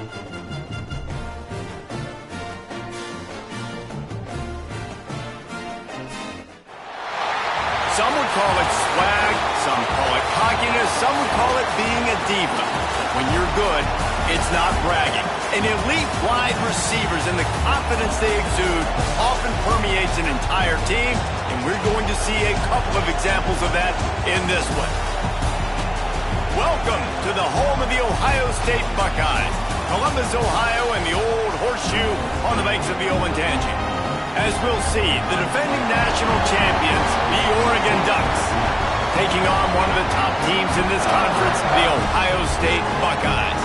Some would call it swag, some call it cockiness, some would call it being a diva. When you're good, it's not bragging. An elite wide receivers and the confidence they exude often permeates an entire team, and we're going to see a couple of examples of that in this one. Welcome to the home of the Ohio State Buckeyes, Columbus, Ohio, and the old horseshoe on the banks of the Olentangy. As we'll see, the defending national champions, the Oregon Ducks, taking on one of the top teams in this conference, the Ohio State Buckeyes.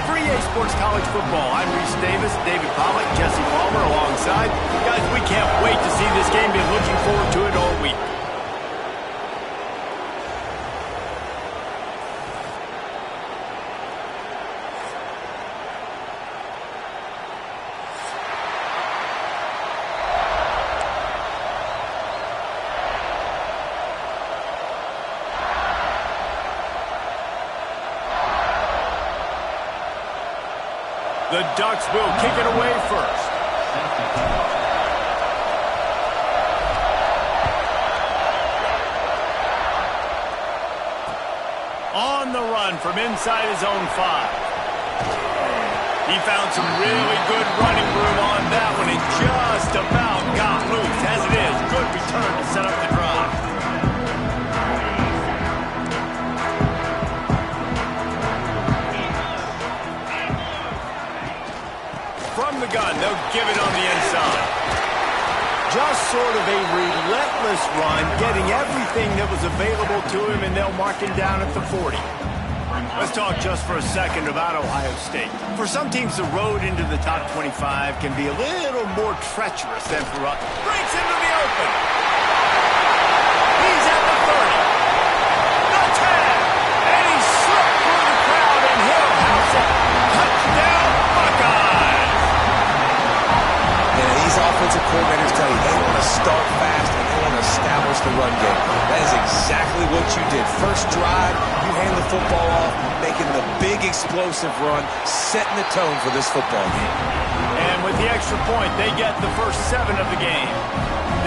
For EA Sports College Football, I'm Reese Davis, David Pollack, Jesse Palmer alongside. Guys, we can't wait to see this game. Been looking forward to it all week. The Ducks will kick it away first. On the run from inside his own 5. He found some really good running room on that one and just about got loose. As it is, good return to set up the drive. From the gun, they'll give it on the inside. Just sort of a relentless run, getting everything that was available to him, and they'll mark him down at the 40. Let's talk just for a second about Ohio State. For some teams, the road into the top 25 can be a little more treacherous than for us. Breaks into the open. He's at the 30. The 10. And he slipped through the crowd, and he'll house it. Touchdown, Buckeyes. These offensive coordinators tell you they want to start fast and they want to establish the run game. That is exactly what you did. First drive, you hand the football off, making the big explosive run, setting the tone for this football game. And with the extra point, they get the first 7 of the game.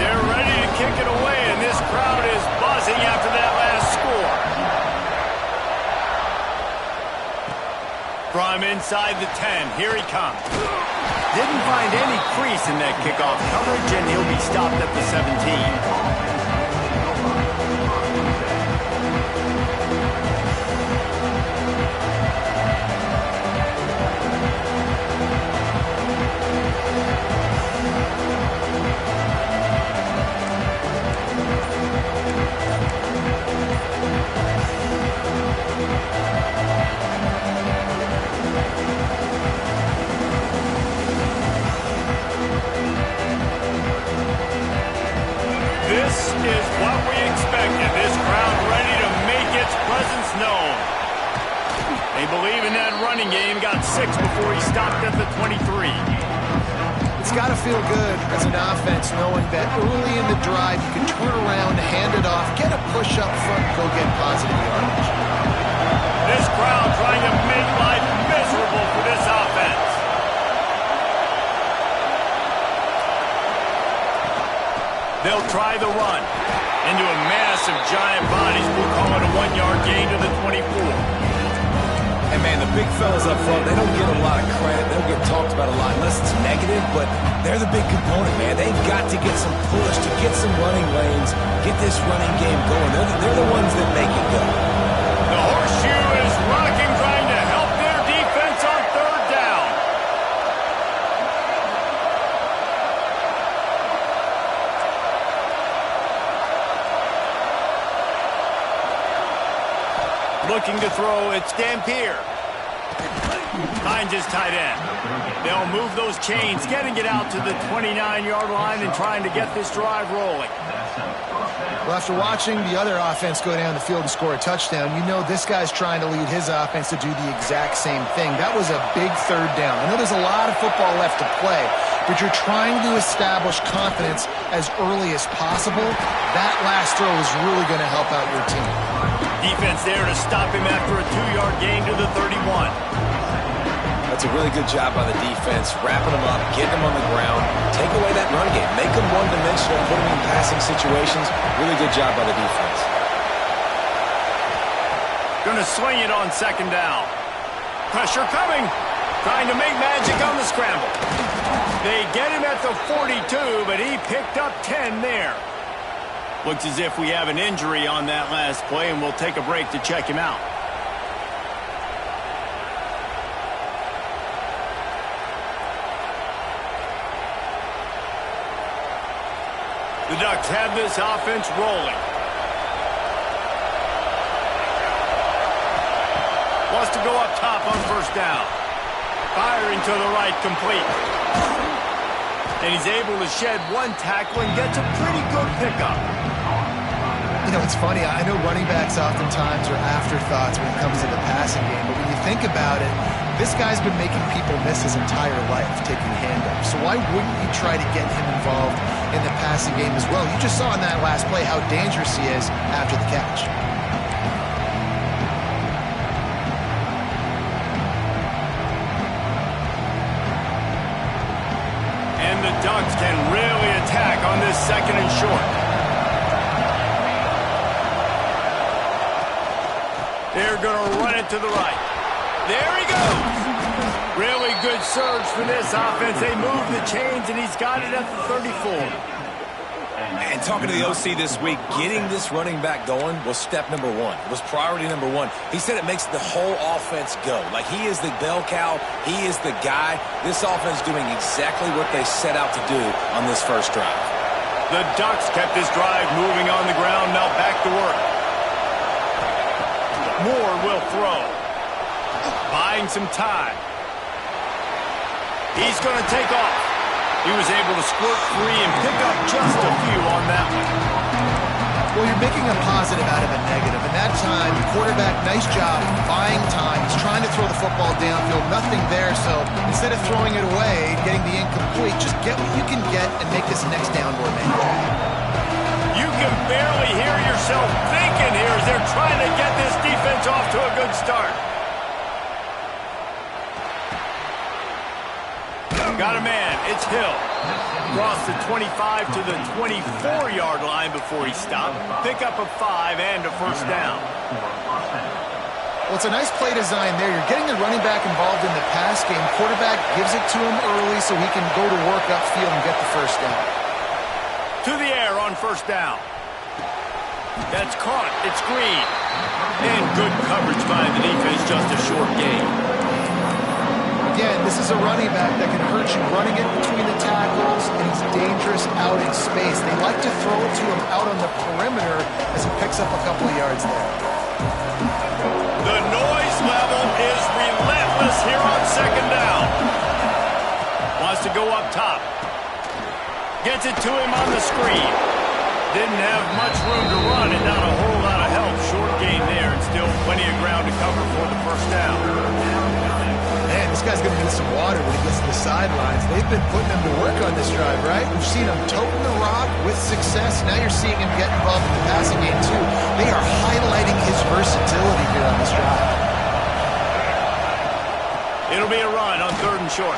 They're ready to kick it away, and this crowd is buzzing after that last score. From inside the 10, here he comes. Didn't find any crease in that kickoff coverage, and he'll be stopped at the 17. This is what we expected. This crowd ready to make its presence known. They believe in that running game. Got 6 before he stopped at the 23. It's got to feel good as an offense knowing that early in the drive you can turn around, hand it off, get a push up front, and go get positive yardage. This crowd trying to make life miserable for this offense. They'll try the run into a mass of giant bodies. We'll call it a 1-yard gain to the 24. And, man, the big fellas up front, they don't get a lot of credit. They don't get talked about a lot unless it's negative, but they're the big component, man. They've got to get some push, to get some running lanes, get this running game going. They're the ones that make it go. The horseshoe is rocking, trying to help their defense on 3rd down. Looking to throw, it's Dampier. Finds his tight end. They'll move those chains, getting it out to the 29-yard line and trying to get this drive rolling. Well, after watching the other offense go down the field and score a touchdown, you know this guy's trying to lead his offense to do the exact same thing. That was a big 3rd down. I know there's a lot of football left to play, but you're trying to establish confidence as early as possible. That last throw is really going to help out your team. Defense there to stop him after a 2-yard gain to the 31. That's a really good job by the defense, wrapping them up, getting them on the ground, take away that run game, make them one-dimensional, put them in passing situations. Really good job by the defense. Going to swing it on second down. Pressure coming. Trying to make magic on the scramble. They get him at the 42, but he picked up 10 there. Looks as if we have an injury on that last play, and we'll take a break to check him out. The Ducks have this offense rolling. Wants to go up top on first down. Firing to the right, complete. And he's able to shed one tackle and gets a pretty good pickup. You know, it's funny. I know running backs oftentimes are afterthoughts when it comes to the passing game, but when you think about it, this guy's been making people miss his entire life taking handoffs. So why wouldn't you try to get him involved in the passing game as well? You just saw in that last play how dangerous he is after the catch. And the Ducks can really attack on this second and short. They're going to run it to the right. There he goes. Really good surge for this offense. They move the chains, and he's got it at the 34. And talking to the OC this week, getting this running back going was step number one. It was priority number one. He said it makes the whole offense go. Like, he is the bell cow. He is the guy. This offense doing exactly what they set out to do on this first drive. The Ducks kept this drive moving on the ground. Now back to work. Moore will throw. Buying some time. He's going to take off. He was able to squirt free and pick up just a few on that one. Well, you're making a positive out of a negative. And that time, quarterback, nice job buying time. He's trying to throw the football downfield. Nothing there. So instead of throwing it away, getting the incomplete, just get what you can get and make this next down more manageable. You can barely hear yourself thinking here as they're trying to get this defense off to a good start. Got a man. It's Hill. Across the 25 to the 24-yard line before he stopped. Pick up a 5 and a first down. Well, it's a nice play design there. You're getting the running back involved in the pass game. Quarterback gives it to him early so he can go to work upfield and get the first down. To the air on first down. That's caught. It's Green. And good coverage by the defense, just a short gain. Again, this is a running back that can hurt you running it between the tackles, and he's dangerous out in space. They like to throw it to him out on the perimeter as he picks up a couple of yards there. The noise level is relentless here on second down. Wants to go up top. Gets it to him on the screen. Didn't have much room to run and not a whole lot of help. Short gain there and still plenty of ground to cover for the first down. Man, this guy's going to need some water when he gets to the sidelines. They've been putting him to work on this drive, right? We've seen him toting the rock with success. Now you're seeing him get involved in the passing game, too. They are highlighting his versatility here on this drive. It'll be a run on third and short.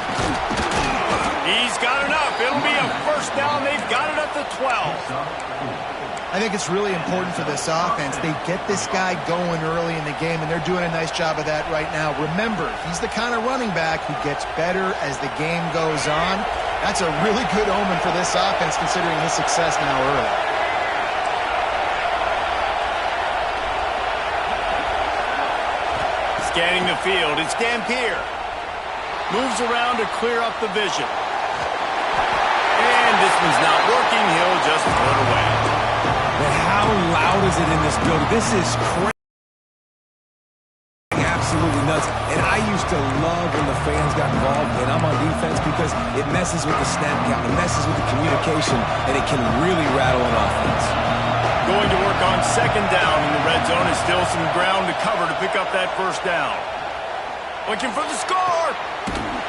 He's got enough. It'll be a first down. They've got it at the 12. I think it's really important for this offense. They get this guy going early in the game, and they're doing a nice job of that right now. Remember, he's the kind of running back who gets better as the game goes on. That's a really good omen for this offense, considering his success now early. Scanning the field, it's Dampier. Moves around to clear up the vision. And this one's not working. He'll just put it away. Man, how loud is it in this building? This is crazy. Absolutely nuts. And I used to love when the fans got involved, and I'm on defense because it messes with the snap count, it messes with the communication, and it can really rattle an offense. Going to work on second down in the red zone. Is still some ground to cover to pick up that first down. Looking for the score.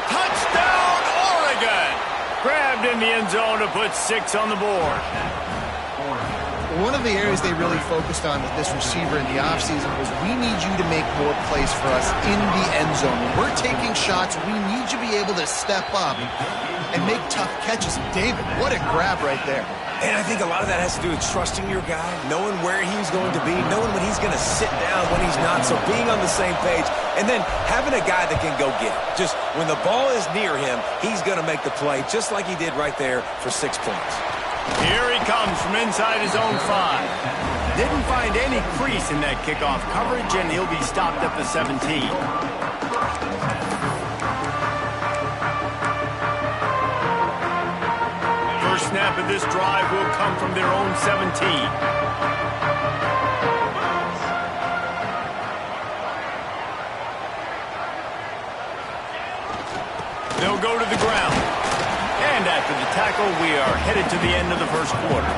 Touchdown, Oregon. Grabbed in the end zone to put 6 on the board. One of the areas they really focused on with this receiver in the offseason was we need you to make more plays for us in the end zone. When we're taking shots, we need you to be able to step up and make tough catches. David, what a grab right there. And I think a lot of that has to do with trusting your guy, knowing where he's going to be, knowing when he's going to sit down, when he's not, so being on the same page, and then having a guy that can go get it. Just when the ball is near him, he's going to make the play, just like he did right there for 6 points. Here he comes from inside his own 5. Didn't find any crease in that kickoff coverage, and he'll be stopped at the 17. Snap of this drive will come from their own 17. They'll go to the ground. And after the tackle, we are headed to the end of the first quarter.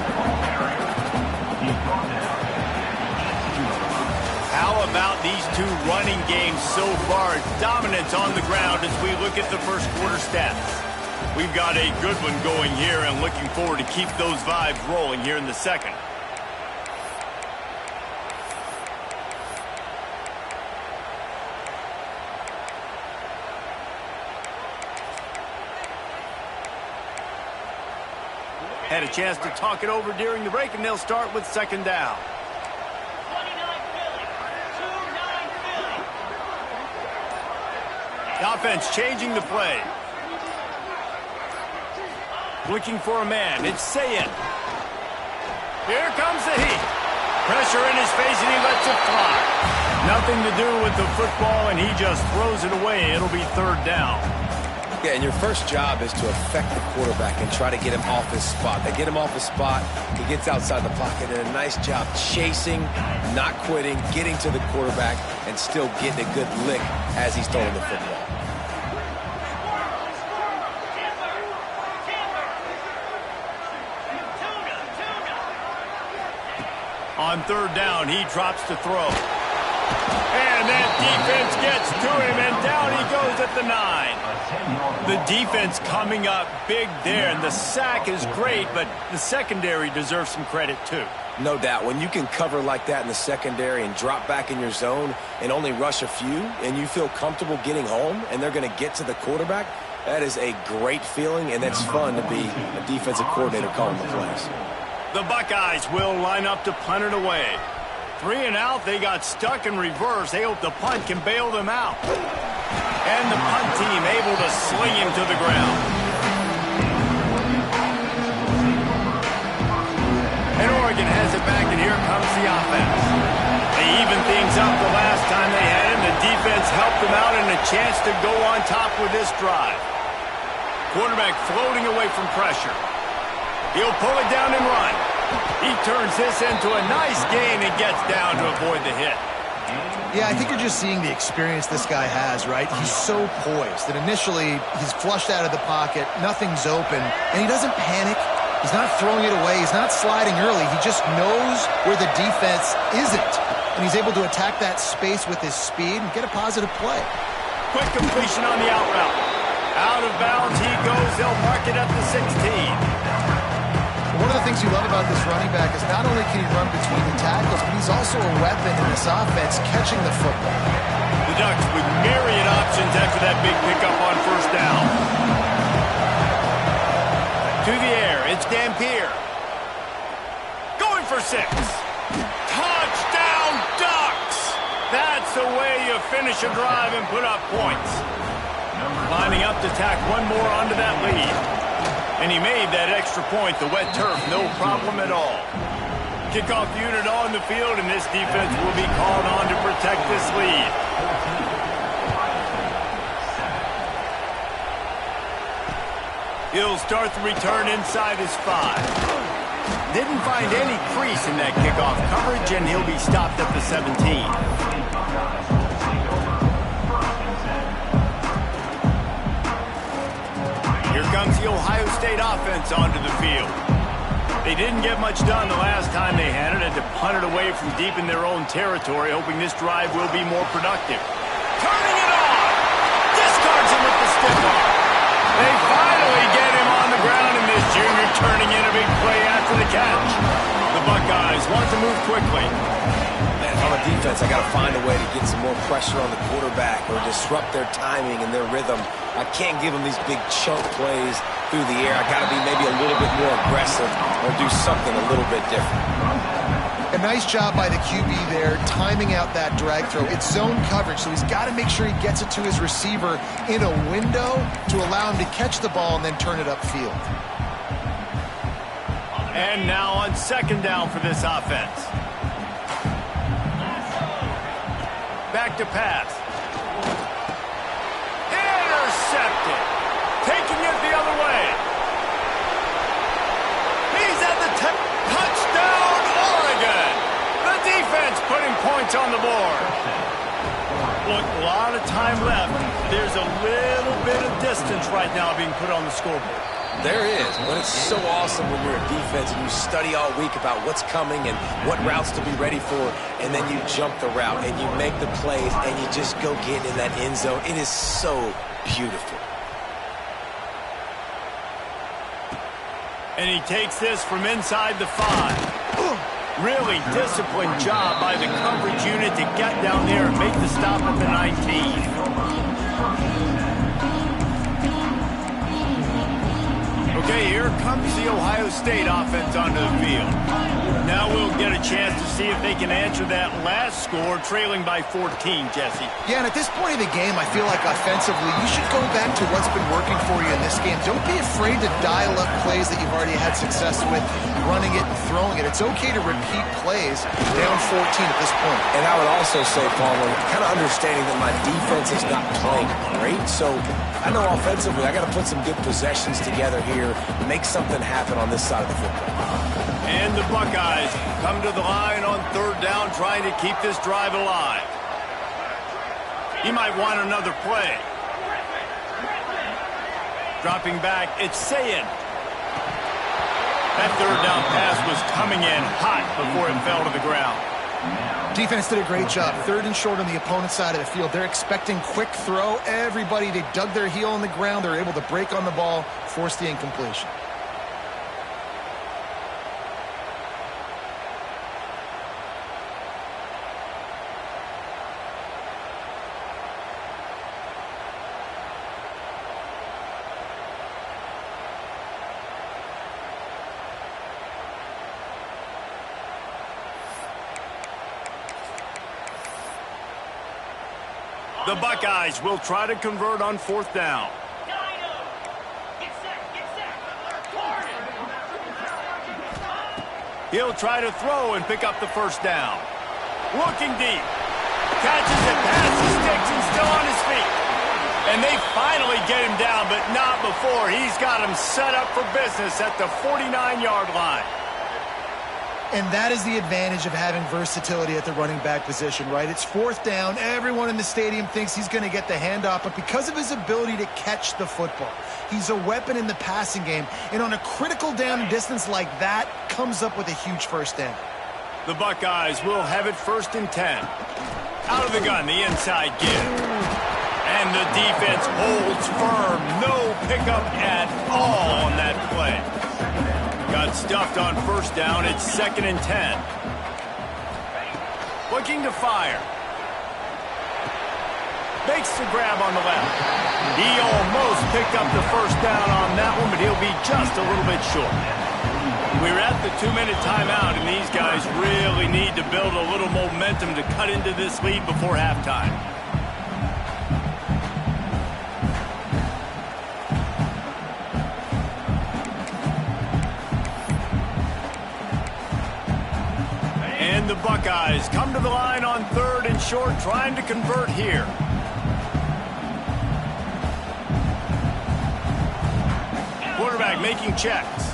How about these two running games so far? Dominance on the ground as we look at the first quarter stats. We've got a good one going here and looking forward to keep those vibes rolling here in the second. Had a chance to talk it over during the break, and they'll start with second down. The offense changing the play. Looking for a man. It's Sayin. Here comes the heat. Pressure in his face, and he lets it fly. Nothing to do with the football, and he just throws it away. It'll be third down. Yeah, and your first job is to affect the quarterback and try to get him off his spot. They get him off his spot. He gets outside the pocket, and a nice job chasing, not quitting, getting to the quarterback, and still getting a good lick as he's throwing the football. On third down, he drops to throw. And that defense gets to him, and down he goes at the 9. The defense coming up big there, and the sack is great, but the secondary deserves some credit too. No doubt. When you can cover like that in the secondary and drop back in your zone and only rush a few, and you feel comfortable getting home, and they're going to get to the quarterback, that is a great feeling, and that's fun to be a defensive coordinator calling the plays. The Buckeyes will line up to punt it away. 3 and out, they got stuck in reverse. They hope the punt can bail them out. And the punt team able to sling him to the ground. And Oregon has it back, and here comes the offense. They even things up the last time they had him. The defense helped them out, and a chance to go on top with this drive. Quarterback floating away from pressure. He'll pull it down and run. He turns this into a nice gain and gets down to avoid the hit. Yeah, I think you're just seeing the experience this guy has, right? He's so poised that initially he's flushed out of the pocket, nothing's open, and he doesn't panic. He's not throwing it away. He's not sliding early. He just knows where the defense isn't, and he's able to attack that space with his speed and get a positive play. Quick completion on the out route. Out of bounds he goes. They'll mark it at the 16. One of the things you love about this running back is not only can he run between the tackles, but he's also a weapon in this offense catching the football. The Ducks with myriad options after that big pickup on first down. To the air, it's Dampier. Going for 6. Touchdown, Ducks! That's the way you finish a drive and put up points. Lining up to tack one more onto that lead. And he made that extra point, the wet turf, no problem at all. Kickoff unit on the field, and this defense will be called on to protect this lead. He'll start the return inside his 5. Didn't find any crease in that kickoff coverage, and he'll be stopped at the 17. Comes the Ohio State offense onto the field. They didn't get much done the last time they had it, and to punt it away from deep in their own territory, hoping this drive will be more productive. Turning it on! Discards him with the stiff arm. They finally get him on the ground, and this junior turning in a big play after the catch. The Buckeyes want to move quickly. Man, on the defense, I got to find a way to get some more pressure on the quarterback or disrupt their timing and their rhythm. I can't give them these big chunk plays through the air. I got to be maybe a little bit more aggressive or do something a little bit different. A nice job by the QB there, timing out that drag throw. It's zone coverage, so he's got to make sure he gets it to his receiver in a window to allow him to catch the ball and then turn it upfield. And now on second down for this offense. Back to pass. Intercepted. Taking it the other way. He's at the touchdown, Oregon. The defense putting points on the board. Look, a lot of time left. There's a little bit of distance right now being put on the scoreboard. There is, but it's so awesome when you're a defense and you study all week about what's coming and what routes to be ready for, and then you jump the route and you make the plays and you just go get in that end zone. It is so beautiful. And he takes this from inside the 5. Really disciplined job by the coverage unit to get down there and make the stop at the 19. Okay, here comes the Ohio State offense onto the field. Now we'll get a chance to see if they can answer that last score, trailing by 14, Jesse. Yeah, and at this point of the game, I feel like offensively, you should go back to what's been working for you in this game. Don't be afraid to dial up plays that you've already had success with, running it and throwing it. It's okay to repeat plays down 14 at this point. And I would also say, Palmer, kind of understanding that my defense is not playing great, so I know offensively I got to put some good possessions together here, make something happen on this side of the football. And the Buckeyes come to the line on third down, trying to keep this drive alive. He might want another play. Dropping back, it's Sayin. That third down pass was coming in hot before it fell to the ground. Defense did a great job. Third and short on the opponent's side of the field. They're expecting quick throw. Everybody, they dug their heel on the ground. They're able to break on the ball, force the incompletion. The Buckeyes will try to convert on fourth down. He'll try to throw and pick up the first down. Looking deep. Catches it past the sticks and still on his feet. And they finally get him down, but not before. He's got him set up for business at the 49-yard line. And that is the advantage of having versatility at the running back position, right? It's fourth down. Everyone in the stadium thinks he's going to get the handoff, but because of his ability to catch the football, he's a weapon in the passing game. And on a critical down and distance like that, comes up with a huge first down. The Buckeyes will have it first and 10. Out of the gun, the inside give. And the defense holds firm. No pickup at all on that play. Got stuffed on first down. It's second and 10. Looking to fire. Makes the grab on the left. He almost picked up the first down on that one, but he'll be just a little bit short. We're at the 2-minute timeout, and these guys really need to build a little momentum to cut into this lead before halftime. And the Buckeyes come to the line on third and short, trying to convert here. Quarterback making checks.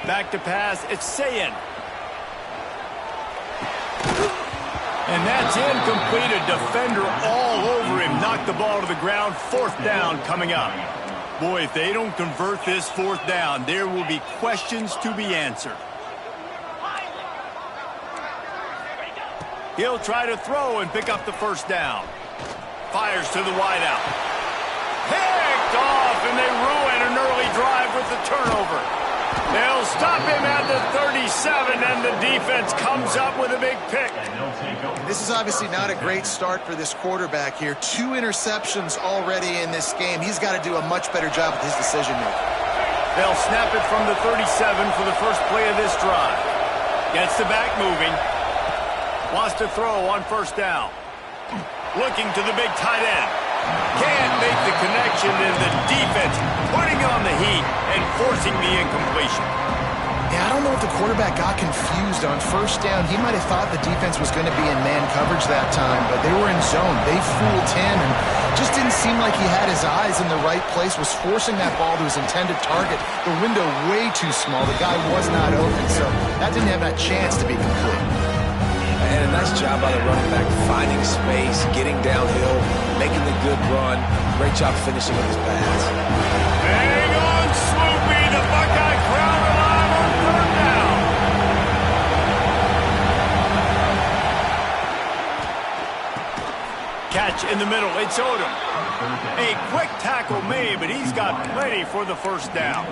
Back to pass, it's Sayin. And that's incomplete. A defender all over him. Knocked the ball to the ground. Fourth down coming up. Boy, if they don't convert this fourth down, there will be questions to be answered. He'll try to throw and pick up the first down. Fires to the wideout. Picked off, and they ruin an early drive with the turnover. They'll stop him at the 37, and the defense comes up with a big pick. This is obviously not a great start for this quarterback here. 2 interceptions already in this game. He's got to do a much better job with his decision-making. They'll snap it from the 37 for the first play of this drive. Gets the back moving. Wants to throw on first down. Looking to the big tight end. Can't make the connection, and the defense putting on the heat and forcing the incompletion. Yeah, I don't know if the quarterback got confused on first down. He might have thought the defense was going to be in man coverage that time, but they were in zone. They fooled him and just didn't seem like he had his eyes in the right place, was forcing that ball to his intended target. The window way too small. The guy was not open, so that didn't have that chance to be complete. And a nice job by the running back, finding space, getting downhill, making the good run. Great job finishing with his pads. Hang on, Swoopy. The Buckeye crowd alive on third down. Catch in the middle. It's Odom. A quick tackle made, but he's got plenty for the first down.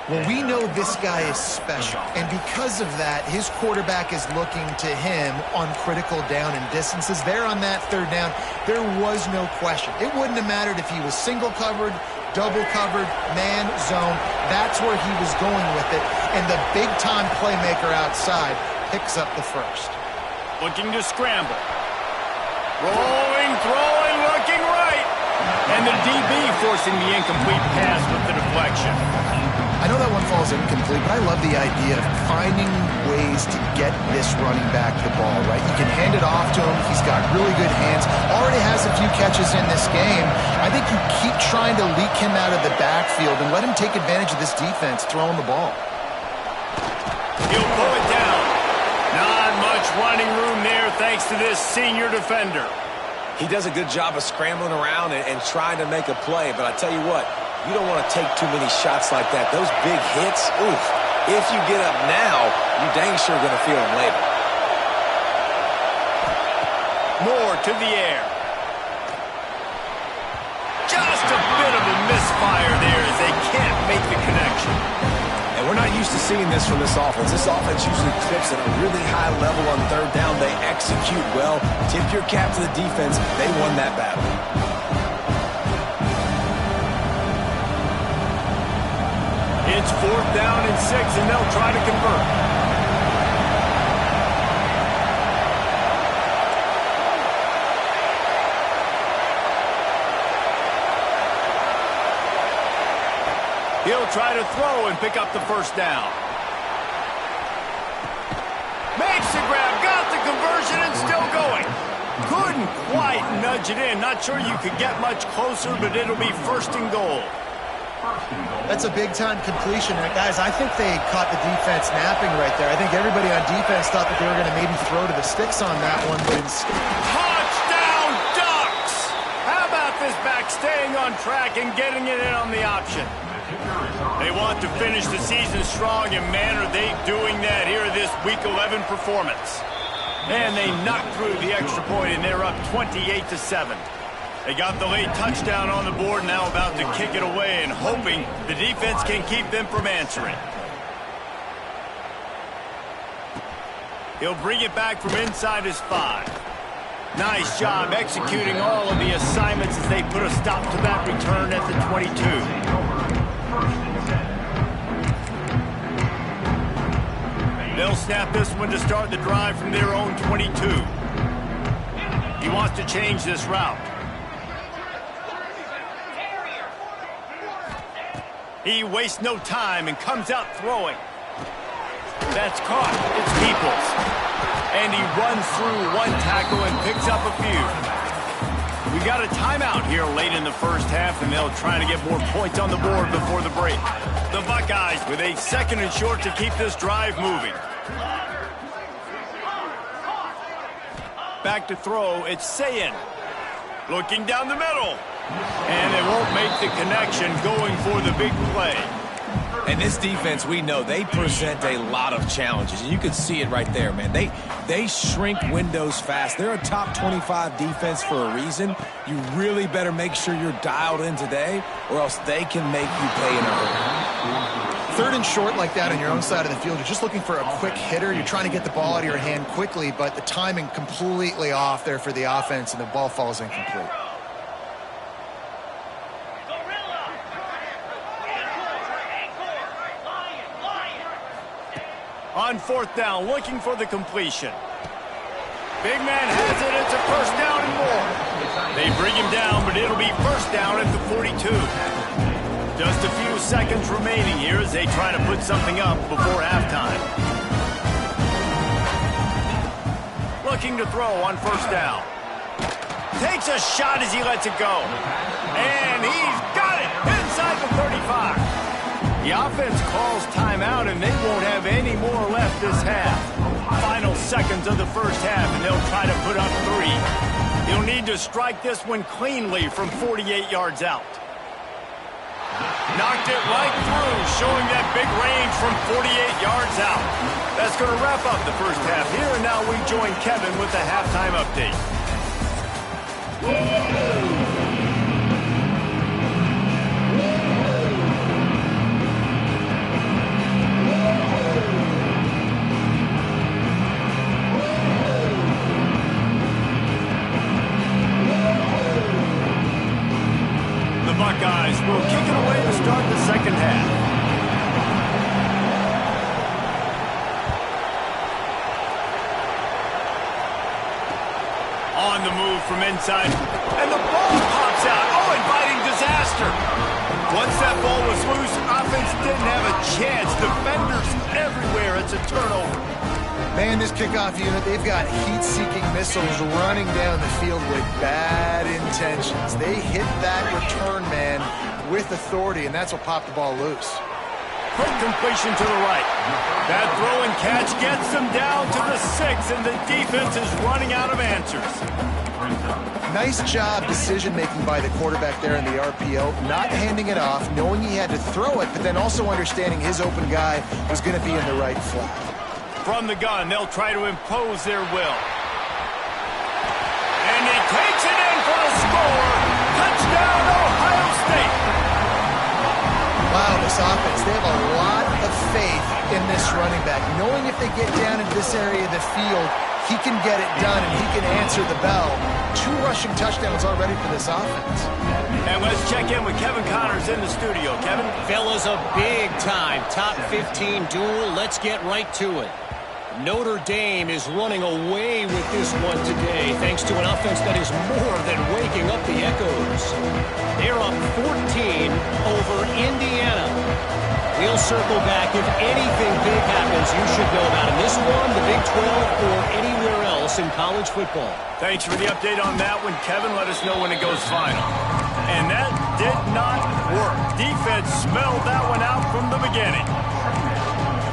Well, we know this guy is special, and because of that, his quarterback is looking to him on critical down and distances. There on that third down, there was no question. It wouldn't have mattered if he was single covered, double covered, man, zone. That's where he was going with it, and the big-time playmaker outside picks up the first. Looking to scramble. Rolling, throwing, looking right. And the DB forcing the incomplete pass with the deflection. I know that one falls incomplete, but I love the idea of finding ways to get this running back the ball, right? You can hand it off to him. He's got really good hands. Already has a few catches in this game. I think you keep trying to leak him out of the backfield and let him take advantage of this defense throwing the ball. He'll pull it down. Not much running room there thanks to this senior defender. He does a good job of scrambling around and trying to make a play, but I tell you what, you don't want to take too many shots like that. Those big hits, oof. If you get up now, you're dang sure going to feel them later. Moore to the air. Just a bit of a misfire there as they can't make the connection. And we're not used to seeing this from this offense. This offense usually clips at a really high level on third down. They execute well. Tip your cap to the defense. They won that battle. It's 4th down and 6, and they'll try to convert. He'll try to throw and pick up the first down. Makes the grab, got the conversion, and still going. Couldn't quite nudge it in. Not sure you could get much closer, but it'll be 1st and goal. That's a big-time completion. And guys, I think they caught the defense napping right there. I think everybody on defense thought that they were going to maybe throw to the sticks on that one. But touchdown, Ducks! How about this back staying on track and getting it in on the option? They want to finish the season strong, and man, are they doing that here this Week 11 performance. And they knocked through the extra point, and they're up 28-7. They got the late touchdown on the board, now about to kick it away and hoping the defense can keep them from answering. He'll bring it back from inside his 5. Nice job executing all of the assignments as they put a stop to that return at the 22. They'll snap this one to start the drive from their own 22. He wants to change this route. He wastes no time and comes out throwing. That's caught. It's Peoples. And he runs through one tackle and picks up a few. We got a timeout here late in the first half, and they'll try to get more points on the board before the break. The Buckeyes with a 2nd and short to keep this drive moving. Back to throw. It's Sayin. Looking down the middle. And they won't make the connection going for the big play. And this defense, we know, they present a lot of challenges. And you can see it right there, man. They shrink windows fast. They're a top 25 defense for a reason. You really better make sure you're dialed in today, or else they can make you pay in a hurry. Third and short like that on your own side of the field, you're just looking for a quick hitter. You're trying to get the ball out of your hand quickly, but the timing completely off there for the offense, and the ball falls incomplete. On fourth down, looking for the completion. Big man has it. It's a first down and more. They bring him down, but it'll be first down at the 42. Just a few seconds remaining here as they try to put something up before halftime. Looking to throw on first down. Takes a shot as he lets it go. And he's got it inside the 35. The offense calls timeout, and they won't have any more left this half. Final seconds of the first half, and they'll try to put up 3. He'll need to strike this one cleanly from 48 yards out. Knocked it right through, showing that big range from 48 yards out. That's going to wrap up the first half here, and now we join Kevin with the halftime update. Buckeyes will kick it away to start the second half. On the move from inside, and the ball pops out. Oh, inviting disaster. Once that ball was loose, offense didn't have a chance. Defenders everywhere. It's a turnover. Man, this kickoff unit, they've got heat-seeking missiles running down the field with bad intentions. They hit that return man with authority, and that's what popped the ball loose. Quick completion to the right. That throw and catch gets them down to the 6, and the defense is running out of answers. Nice job decision-making by the quarterback there in the RPO, not handing it off, knowing he had to throw it, but then also understanding his open guy was going to be in the right flat. From the gun, they'll try to impose their will. And he takes it in for the score. Touchdown, Ohio State. Wow, this offense, they have a lot of faith in this running back, knowing if they get down into this area of the field, he can get it done and he can answer the bell. 2 rushing touchdowns already for this offense. And let's check in with Kevin Connors in the studio. Kevin? Fellas, a big-time top 15 duel. Let's get right to it. Notre Dame is running away with this one today, thanks to an offense that is more than waking up the echoes. They're up 14 over Indiana. We'll circle back. If anything big happens, you should know about it. This one, the Big 12, or anywhere else in college football. Thanks for the update on that one, Kevin. Let us know when it goes final. And that did not work. Defense smelled that one out from the beginning.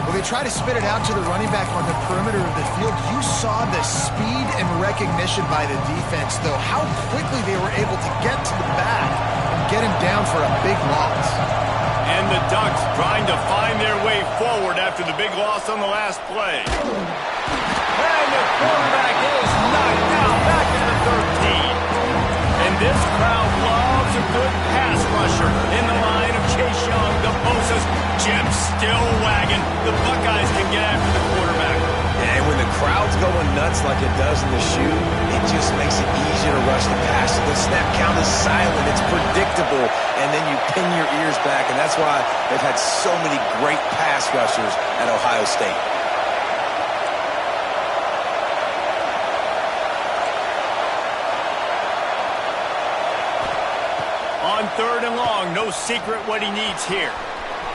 Well, they try to spit it out to the running back on the perimeter of the field. You saw the speed and recognition by the defense, though, how quickly they were able to get to the back and get him down for a big loss. And the Ducks trying to find their way forward after the big loss on the last play. And the quarterback is knocked out back to the 13. And this crowd loves a good pass rusher in the line of Chase Young, the Bosa's. Jim still wagging. The Buckeyes can get after the quarterback. And when the crowd's going nuts like it does in the shoe, it just makes it easier to rush the passer. The snap count is silent. It's predictable. And then you pin your ears back. And that's why they've had so many great pass rushers at Ohio State. On 3rd and long, no secret what he needs here.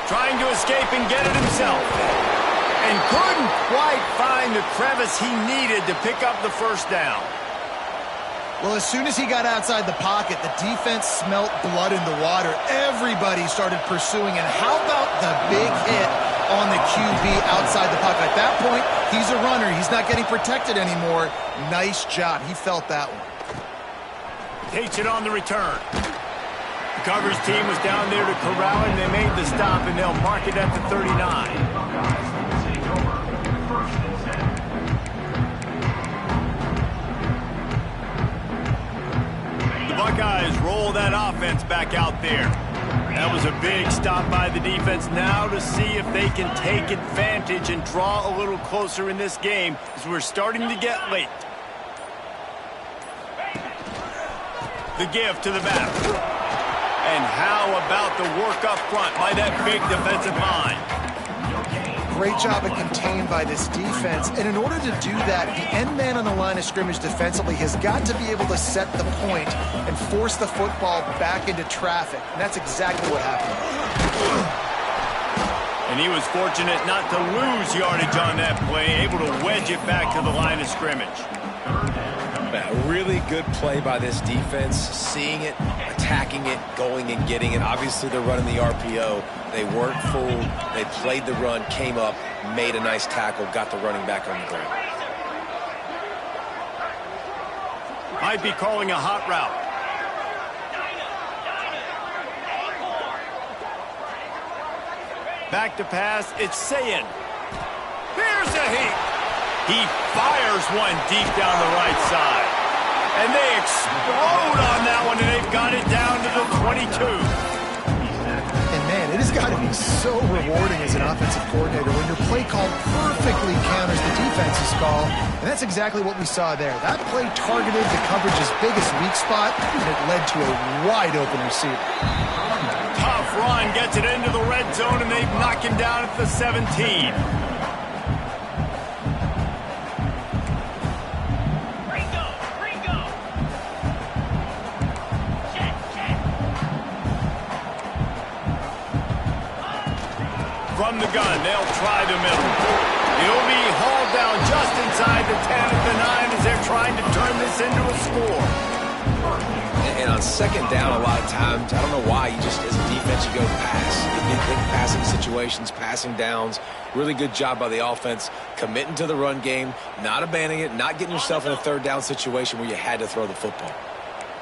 Trying to escape and get it himself. And couldn't quite find the crevice he needed to pick up the first down. Well, as soon as he got outside the pocket, the defense smelt blood in the water. Everybody started pursuing. And how about the big hit on the QB outside the pocket? At that point, he's a runner. He's not getting protected anymore. Nice job. He felt that one. Takes it on the return. The coverage team was down there to corral him. They made the stop, and they'll mark it at the 39. The Buckeyes roll that offense back out there. That was a big stop by the defense. Now to see if they can take advantage and draw a little closer in this game as we're starting to get late. The give to the back. And how about the work up front by that big defensive line? Great job of contained by this defense. And in order to do that, the end man on the line of scrimmage defensively has got to be able to set the point and force the football back into traffic. And that's exactly what happened. And he was fortunate not to lose yardage on that play, able to wedge it back to the line of scrimmage. A really good play by this defense, seeing it, attacking it, going and getting it. Obviously, they're running the RPO. They weren't fooled. They played the run, came up, made a nice tackle, got the running back on the ground. Might be calling a hot route. Back to pass, it's Sayin. Here's a heat. He fires one deep down the right side. And they explode on that one, and they've got it down to the 22. And man, it has got to be so rewarding as an offensive coordinator when your play call perfectly counters the defense's call. And that's exactly what we saw there. That play targeted the coverage's biggest weak spot, and it led to a wide open receiver. Tough run gets it into the red zone, and they've knocked him down at the 17. From the gun, they'll try the middle. It'll be hauled down just inside the 10 at the 9 as they're trying to turn this into a score. And on second down, a lot of times, I don't know why, you just, as a defense, you go pass. You think passing situations, passing downs. Really good job by the offense, committing to the run game, not abandoning it, not getting yourself in a third down situation where you had to throw the football.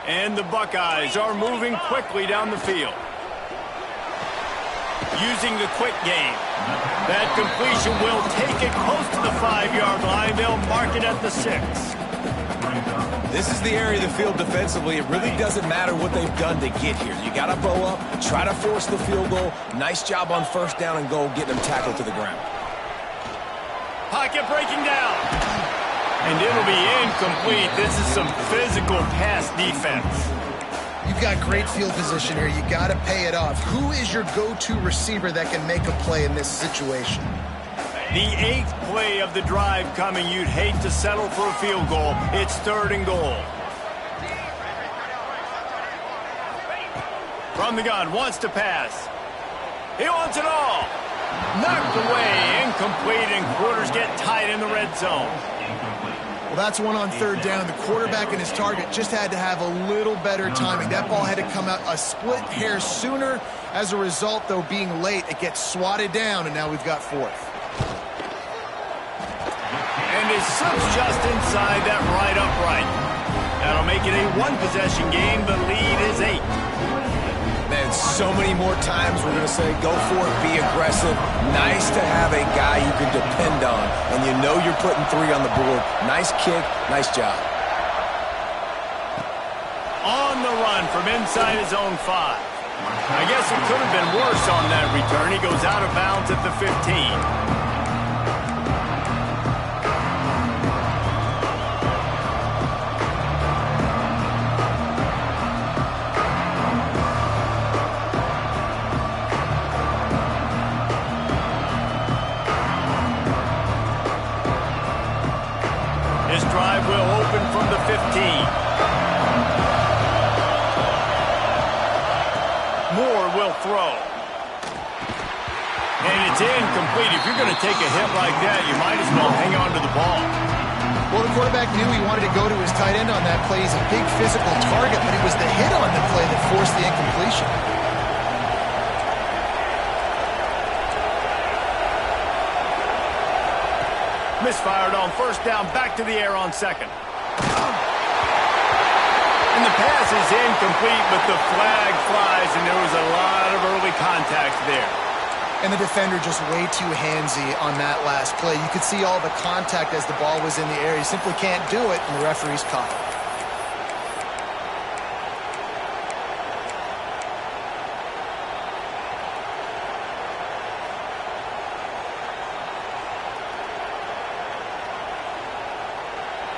And the Buckeyes are moving quickly down the field. Using the quick game. That completion will take it close to the 5-yard line. They'll mark it at the 6. This is the area of the field defensively. It really doesn't matter what they've done to get here. You got to bow up, try to force the field goal. Nice job on first down and goal, getting them tackled to the ground. Pocket breaking down. And it'll be incomplete. This is some physical pass defense. You've got great field position here. You got to pay it off. Who is your go-to receiver that can make a play in this situation? The 8th play of the drive coming. You'd hate to settle for a field goal. It's 3rd and goal. From the gun, wants to pass. He wants it all. Knocked away, incomplete, and quarters get tight in the red zone. Well, that's one on 3rd down. The quarterback and his target just had to have a little better timing. That ball had to come out a split hair sooner. As a result, though, being late, it gets swatted down, and now we've got 4th. And it slips just inside that right upright. That'll make it a one-possession game. The lead is 8. Man, so many more times we're going to say, go for it, be aggressive. Nice to have a guy you can depend on, and you know you're putting 3 on the board. Nice kick, nice job. On the run from inside his own 5. I guess it could have been worse on that return. He goes out of bounds at the 15. From the 15. Moore will throw. And it's incomplete. If you're going to take a hit like that, you might as well hang on to the ball. Well, the quarterback knew he wanted to go to his tight end on that play. He's a big physical target, but it was the hit on the play that forced the incompletion. Misfired on 1st down, back to the air on 2nd. And the pass is incomplete, but the flag flies, and there was a lot of early contact there. And the defender just way too handsy on that last play. You could see all the contact as the ball was in the air. He simply can't do it, and the referee's caught it.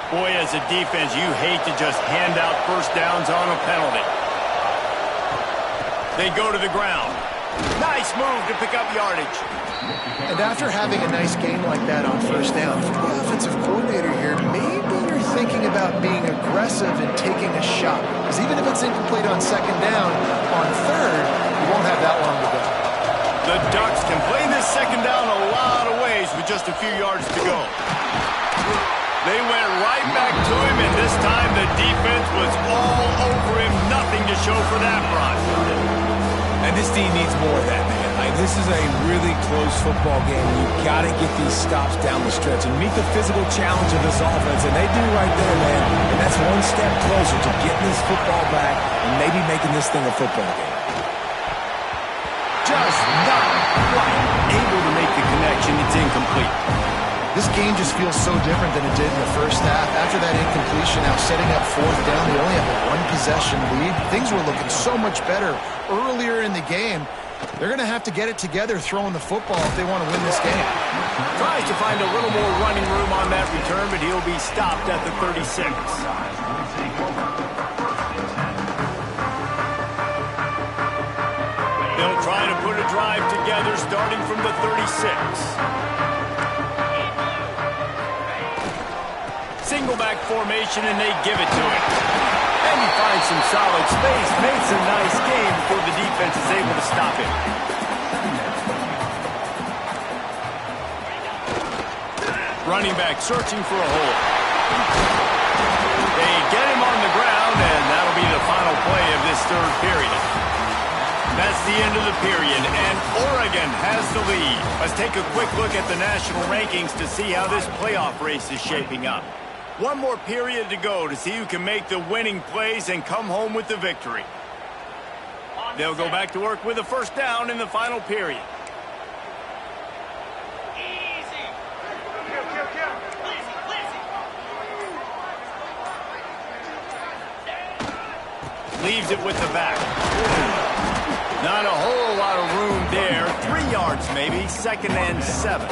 Boy, as a defense, you hate to just hand out first downs on a penalty. They go to the ground. Nice move to pick up yardage. And after having a nice game like that on first down, for the offensive coordinator here, maybe you're thinking about being aggressive and taking a shot. Because even if it's incomplete on second down, on third, you won't have that long to go. The Ducks can play this second down a lot of ways with just a few yards to go. They went right back to him, and this time the defense was all over him. Nothing to show for that run. And this team needs more of that, man. Like, this is a really close football game. You've got to get these stops down the stretch and meet the physical challenge of this offense, and they do right there, man. And that's one step closer to getting this football back and maybe making this thing a football game. Just not quite able to make the connection. It's incomplete. This game just feels so different than it did in the first half. After that incompletion, now setting up fourth down, they only have a one-possession lead. Things were looking so much better earlier in the game. They're going to have to get it together throwing the football if they want to win this game. Tries to find a little more running room on that return, but he'll be stopped at the 36. They'll try to put a drive together starting from the 36. Single back formation, and they give it to him. And he finds some solid space, makes a nice game before the defense is able to stop him. Running back searching for a hole. They get him on the ground, and that'll be the final play of this third period. That's the end of the period, and Oregon has the lead. Let's take a quick look at the national rankings to see how this playoff race is shaping up. One more period to go to see who can make the winning plays and come home with the victory. They'll go back to work with a first down in the final period. Leaves it with the back. Not a whole lot of room there. 3 yards maybe, 2nd and 7.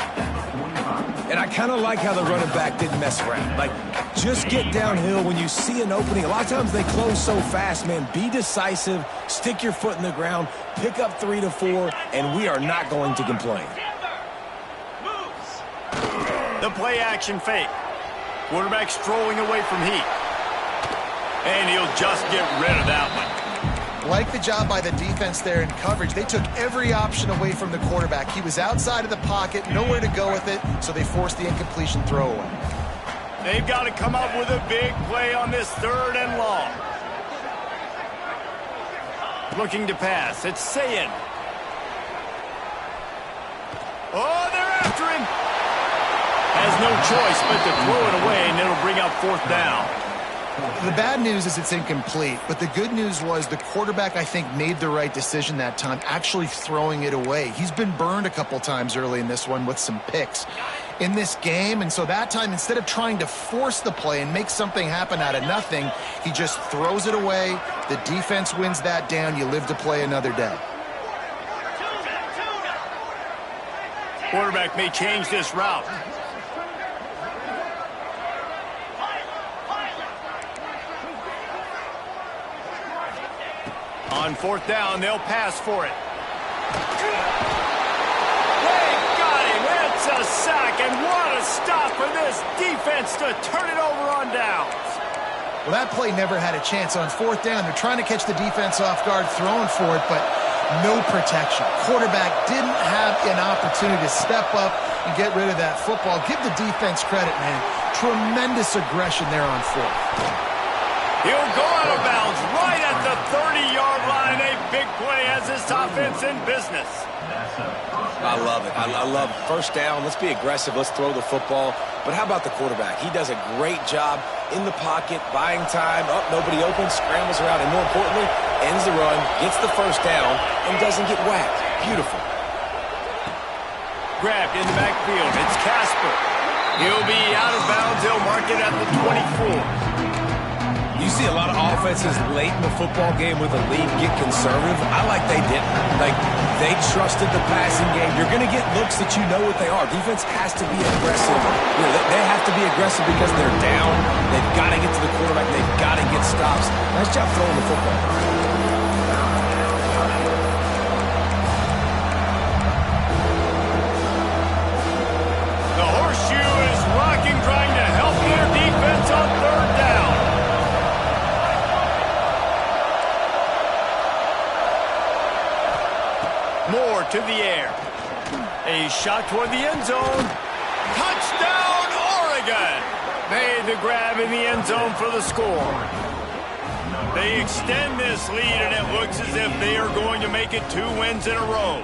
And I kind of like how the running back didn't mess around. Like, just get downhill when you see an opening. A lot of times they close so fast, man. Be decisive, stick your foot in the ground, pick up 3 to 4, and we are not going to complain. The play action fake. Quarterback strolling away from heat. And he'll just get rid of that one. Like the job by the defense there in coverage. They took every option away from the quarterback. He was outside of the pocket, nowhere to go with it, so they forced the incompletion throwaway. They've got to come up with a big play on this 3rd and long. Looking to pass. It's Sayin. Oh, they're after him. Has no choice but to throw it away, and it'll bring up 4th down. The bad news is it's incomplete, but the good news was the quarterback, I think, made the right decision that time, actually throwing it away. He's been burned a couple times early in this one with some picks in this game, and so that time, instead of trying to force the play and make something happen out of nothing, he just throws it away. The defense wins that down. You live to play another day. Quarterback may change this route. On 4th down, they'll pass for it. They got him. It's a sack, and what a stop for this defense to turn it over on downs. Well, that play never had a chance. On 4th down, they're trying to catch the defense off guard, throwing for it, but no protection. Quarterback didn't have an opportunity to step up and get rid of that football. Give the defense credit, man. Tremendous aggression there on 4th. He'll go out of bounds right at the 30-yard line. A big play as this offense in business. I love it. I love first down. Let's be aggressive. Let's throw the football. But how about the quarterback? He does a great job in the pocket, buying time. Up, nobody open, scrambles around, and more importantly, ends the run, gets the first down, and doesn't get whacked. Beautiful. Grabbed in the backfield. It's Casper. He'll be out of bounds. They'll mark it at the 24. You see a lot of offenses late in the football game with a lead get conservative. I like they didn't. Like, they trusted the passing game. You're going to get looks that you know what they are. Defense has to be aggressive. You know, they have to be aggressive because they're down. They've got to get to the quarterback. They've got to get stops. Nice job throwing the football. The horseshoe is rocking, trying to help their defense on third down. Moore to the air. A shot toward the end zone. Touchdown, Oregon! Made the grab in the end zone for the score. They extend this lead, and it looks as if they are going to make it 2 wins in a row.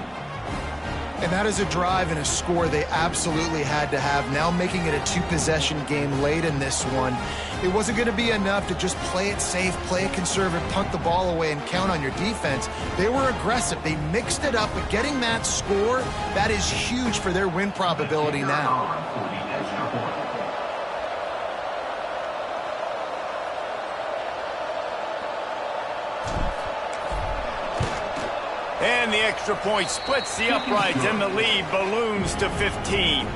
And that is a drive and a score they absolutely had to have. Now making it a 2-possession game late in this one. It wasn't going to be enough to just play it safe, play it conservative, punt the ball away, and count on your defense. They were aggressive. They mixed it up, but getting that score, that is huge for their win probability now. And the extra point splits the uprights, and the lead balloons to 15.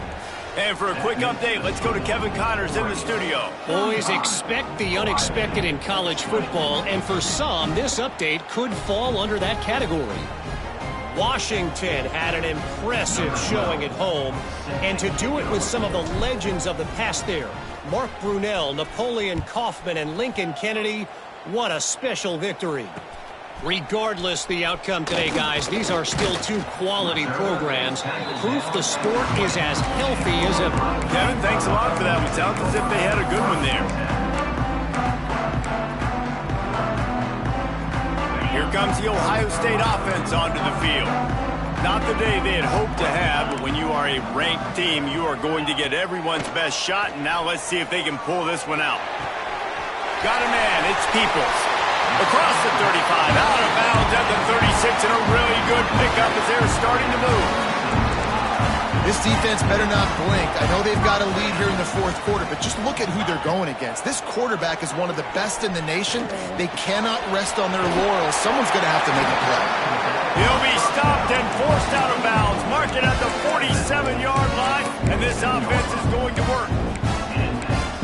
And for a quick update, let's go to Kevin Connors in the studio. Boys, expect the unexpected in college football, and for some, this update could fall under that category. Washington had an impressive showing at home, and to do it with some of the legends of the past there, Mark Brunell, Napoleon Kaufman, and Lincoln Kennedy, what a special victory. Regardless the outcome today, guys, these are still 2 quality programs. Proof the sport is as healthy as ever. Kevin, thanks a lot for that. It sounds as if they had a good one there. Here comes the Ohio State offense onto the field. Not the day they had hoped to have, but when you are a ranked team, you are going to get everyone's best shot, and now let's see if they can pull this one out. Got a man, it's Peoples. Across the 35, out of bounds at the 36, and a really good pickup as they're starting to move. This defense better not blink. I know they've got a lead here in the fourth quarter, but just look at who they're going against. This quarterback is one of the best in the nation. They cannot rest on their laurels. Someone's going to have to make a play. He'll be stopped and forced out of bounds, marked at the 47-yard line, and this offense is going to work.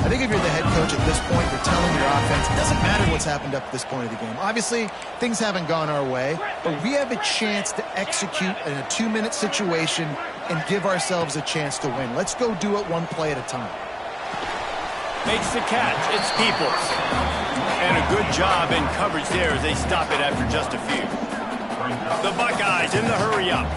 I think if you're the head coach at this point, you're telling your offense, it doesn't matter what's happened up to this point of the game. Obviously, things haven't gone our way, but we have a chance to execute in a 2-minute situation and give ourselves a chance to win. Let's go do it one play at a time. Makes the catch. It's Peoples. And a good job in coverage there as they stop it after just a few. The Buckeyes in the hurry-up.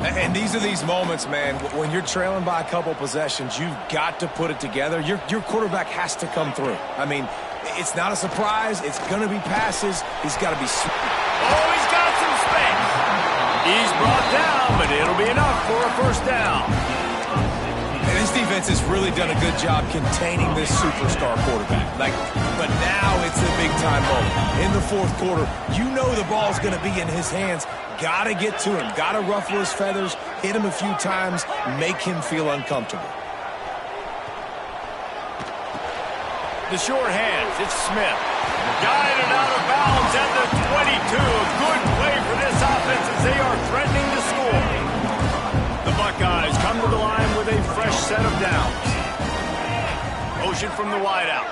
And these are these moments, man, when you're trailing by a couple possessions, you've got to put it together. Your quarterback has to come through. I mean, it's not a surprise. It's going to be passes. He's got to be... Oh, he's got some space. He's brought down, but it'll be enough for a first down. And this defense has really done a good job containing this superstar quarterback. But now it's a big-time moment. In the fourth quarter, you know the ball's going to be in his hands. Got to get to him. Got to ruffle his feathers, hit him a few times, make him feel uncomfortable. The short hands, it's Smith. Guided out of bounds at the 22. A good play for this offense as they are threatening to score. The Buckeyes come to the line with a fresh set of downs. Motion from the wideout.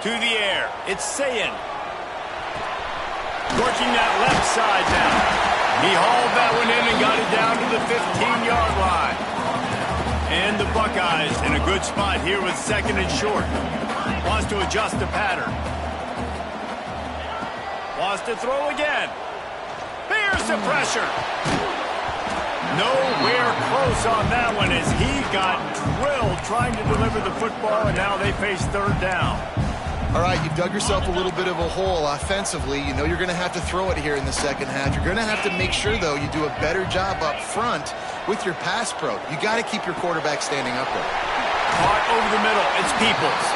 To the air, it's Sayin. Working that left side now. He hauled that one in and got it down to the 15-yard line. And the Buckeyes in a good spot here with second and short. Wants to adjust the pattern. Wants to throw again. Here's the pressure. Nowhere close on that one as he got drilled trying to deliver the football, and now they face third down. All right, you've dug yourself a little bit of a hole offensively. You know you're going to have to throw it here in the second half. You're going to have to make sure, though, you do a better job up front with your pass pro. You got to keep your quarterback standing upright. Caught over the middle. It's Peoples.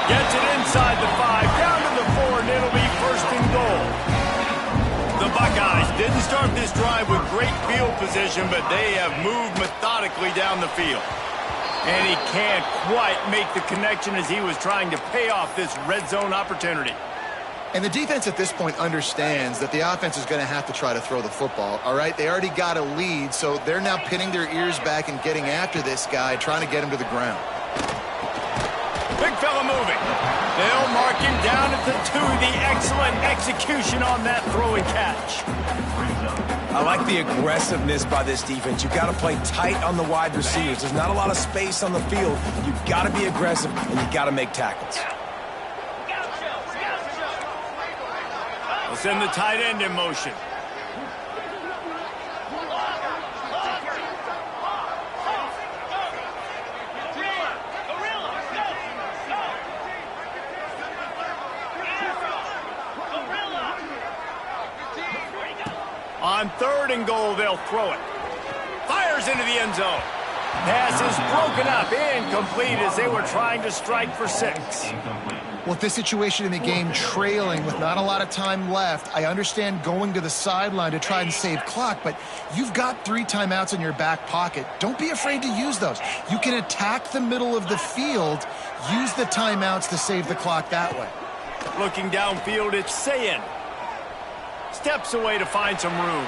Gets it inside the 5, down to the 4, and it'll be first and goal. The Buckeyes didn't start this drive with great field position, but they have moved methodically down the field. And he can't quite make the connection as he was trying to pay off this red zone opportunity. And the defense at this point understands that the offense is going to have to try to throw the football, all right? They already got a lead, so they're now pinning their ears back and getting after this guy, trying to get him to the ground. Big fella moving. They'll mark him down at the 2. The excellent execution on that throw and catch. I like the aggressiveness by this defense. You've got to play tight on the wide receivers. There's not a lot of space on the field. You've got to be aggressive, and you've got to make tackles. We'll send the tight end in motion. On 3rd and goal, they'll throw it. Fires into the end zone. Pass is broken up, incomplete as they were trying to strike for 6. Well, this situation in the game, trailing with not a lot of time left, I understand going to the sideline to try and save clock, but you've got 3 timeouts in your back pocket. Don't be afraid to use those. You can attack the middle of the field, use the timeouts to save the clock that way. Looking downfield, it's Sayin. Steps away to find some room.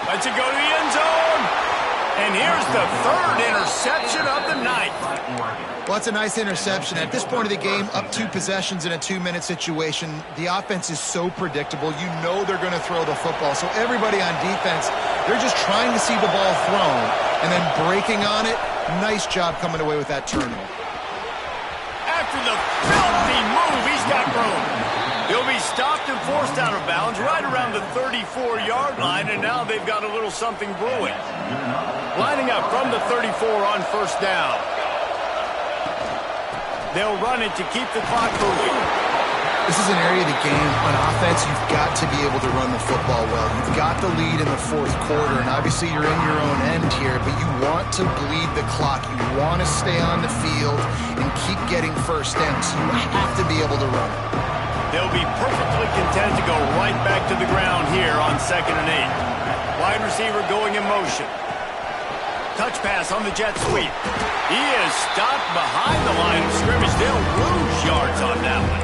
Lets it go to the end zone. And here's the 3rd interception of the night. Well, that's a nice interception. At this point of the game, up 2 possessions in a 2-minute situation, the offense is so predictable. You know they're going to throw the football. So everybody on defense, they're just trying to see the ball thrown and then breaking on it. Nice job coming away with that turnover. After the filthy move, he's got room. He'll be stopped and forced out of bounds right around the 34-yard line, and now they've got a little something brewing. Lining up from the 34 on 1st down. They'll run it to keep the clock moving. This is an area of the game on offense you've got to be able to run the football well. You've got the lead in the 4th quarter, and obviously you're in your own end here, but you want to bleed the clock. You want to stay on the field and keep getting 1st down, so you have to be able to run it. They'll be perfectly content to go right back to the ground here on 2nd and 8. Wide receiver going in motion. Touch pass on the jet sweep. He is stopped behind the line of scrimmage. They'll lose yards on that one.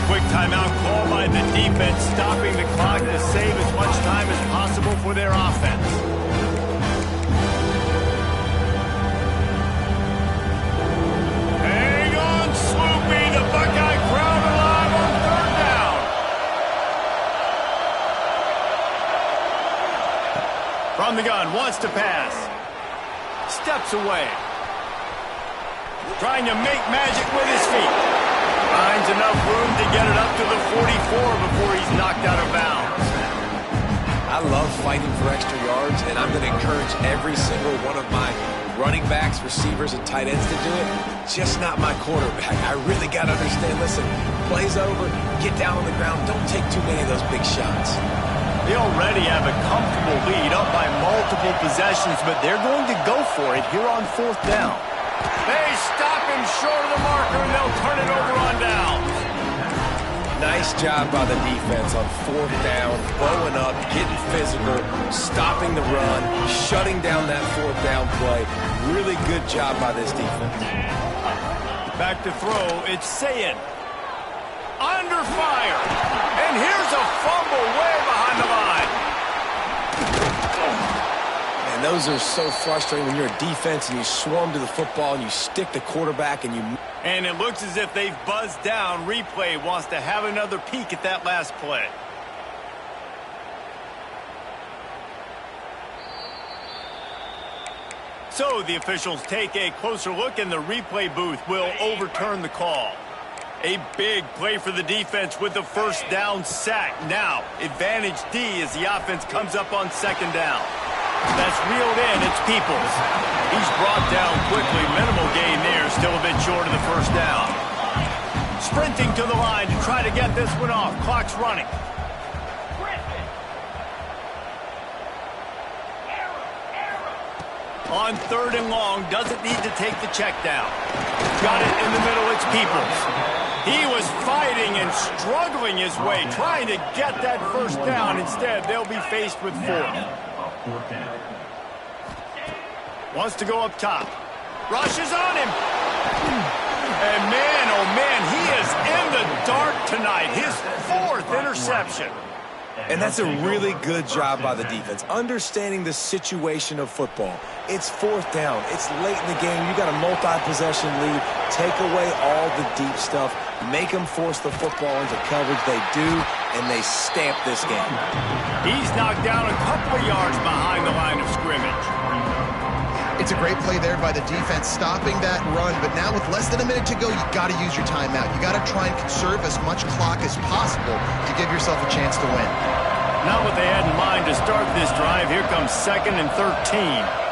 Quick timeout call by the defense, stopping the clock to save as much time as possible for their offense. Hang on, Sloopy. The Buckeye crowd alive on 3rd down. From the gun, wants to pass. Steps away. Trying to make magic with his feet. Finds enough room to get it up to the 44 before he's knocked out of bounds. I love fighting for extra yards, and I'm going to encourage every single one of my running backs, receivers, and tight ends to do it. Just not my quarterback. I really got to understand, listen, play's over, get down on the ground, don't take too many of those big shots. They already have a comfortable lead up by multiple possessions, but they're going to go for it here on 4th down. They stop him short of the marker, and they'll turn it over on downs. Nice job by the defense on 4th down, bowing up, getting physical, stopping the run, shutting down that 4th down play. Really good job by this defense. Back to throw, it's Sayin. Under fire. And here's a fumble way behind the line. And those are so frustrating when you're a defense and you swarm to the football and you stick the quarterback and you... And it looks as if they've buzzed down. Replay wants to have another peek at that last play. So the officials take a closer look, and the replay booth will overturn the call. A big play for the defense with the 1st down sack. Now, advantage D as the offense comes up on 2nd down. That's reeled in. It's Peoples. He's brought down quickly. Minimal gain there. Still a bit short of the 1st down. Sprinting to the line to try to get this one off. Clock's running. On 3rd and long, doesn't need to take the check down. Got it in the middle, it's Peoples. He was fighting and struggling his way, trying to get that 1st down. Instead, they'll be faced with 4th. Wants to go up top. Rushes on him. And man, oh man, he is in the dark tonight. His 4th interception. And that's a really good job by the defense, understanding the situation of football. It's fourth down. It's late in the game. You got a multi-possession lead. Take away all the deep stuff. Make them force the football into coverage. They do, and they stamp this game. He's knocked down a couple of yards behind the line of scrimmage. It's a great play there by the defense, stopping that run. But now with less than a minute to go, you got to use your timeout. You got to try and conserve as much clock as possible to give yourself a chance to win. Not what they had in mind to start this drive. Here comes 2nd and 13.